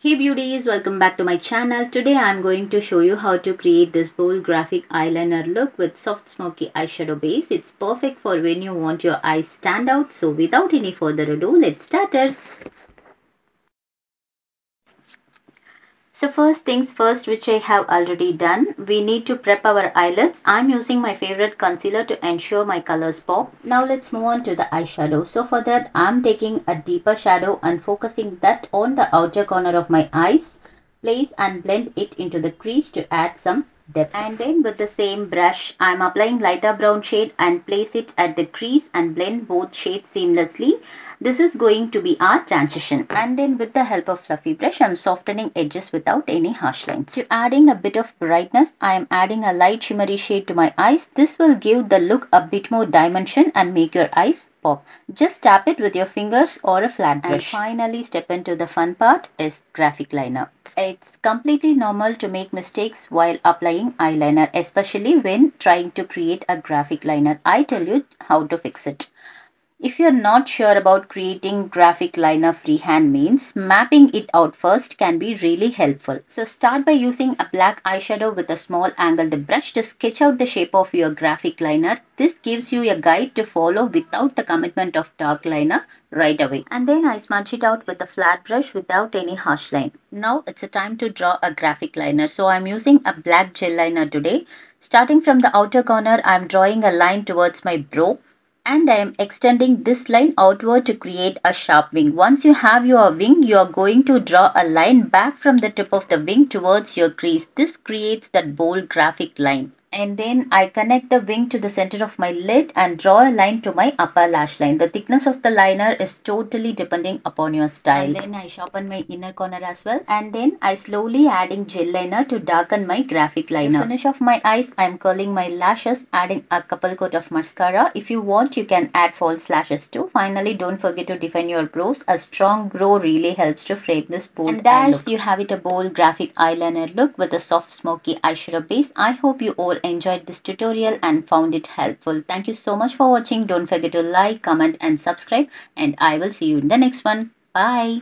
Hey beauties, welcome back to my channel. Today I am going to show you how to create this bold graphic eyeliner look with soft smoky eyeshadow base. It's perfect for when you want your eyes stand out. So without any further ado, let's start it. So first things first, which I have already done, we need to prep our eyelids. I'm using my favorite concealer to ensure my colors pop. Now let's move on to the eyeshadow. So for that, I'm taking a deeper shadow and focusing that on the outer corner of my eyes. Place and blend it into the crease to add some depth. And then with the same brush, I'm applying lighter brown shade and place it at the crease and blend both shades seamlessly. This is going to be our transition. And then with the help of fluffy brush, I'm softening edges without any harsh lines. To adding a bit of brightness, I am adding a light shimmery shade to my eyes. This will give the look a bit more dimension and make your eyes pop. Just tap it with your fingers or a flat brush. And finally, step into the fun part is graphic liner. It's completely normal to make mistakes while applying eyeliner, especially when trying to create a graphic liner. I tell you how to fix it. If you're not sure about creating graphic liner freehand means, mapping it out first can be really helpful. So start by using a black eyeshadow with a small angled brush to sketch out the shape of your graphic liner. This gives you a guide to follow without the commitment of dark liner right away. And then I smudge it out with a flat brush without any harsh line. Now it's a time to draw a graphic liner. So I'm using a black gel liner today. Starting from the outer corner, I'm drawing a line towards my brow. And I am extending this line outward to create a sharp wing. Once you have your wing, you are going to draw a line back from the tip of the wing towards your crease. This creates that bold graphic line. And then I connect the wing to the center of my lid and draw a line to my upper lash line. The thickness of the liner is totally depending upon your style. And then I sharpen my inner corner as well. And then I slowly adding gel liner to darken my graphic liner. To finish off my eyes, I am curling my lashes, adding a couple coat of mascara. If you want, you can add false lashes too. Finally, don't forget to define your brows. A strong brow really helps to frame this bold look. And there's you have it, a bold graphic eyeliner look with a soft smoky eyeshadow base. I hope you all enjoyed this tutorial and found it helpful. Thank you so much for watching. Don't forget to like, comment and subscribe, and I will see you in the next one. Bye.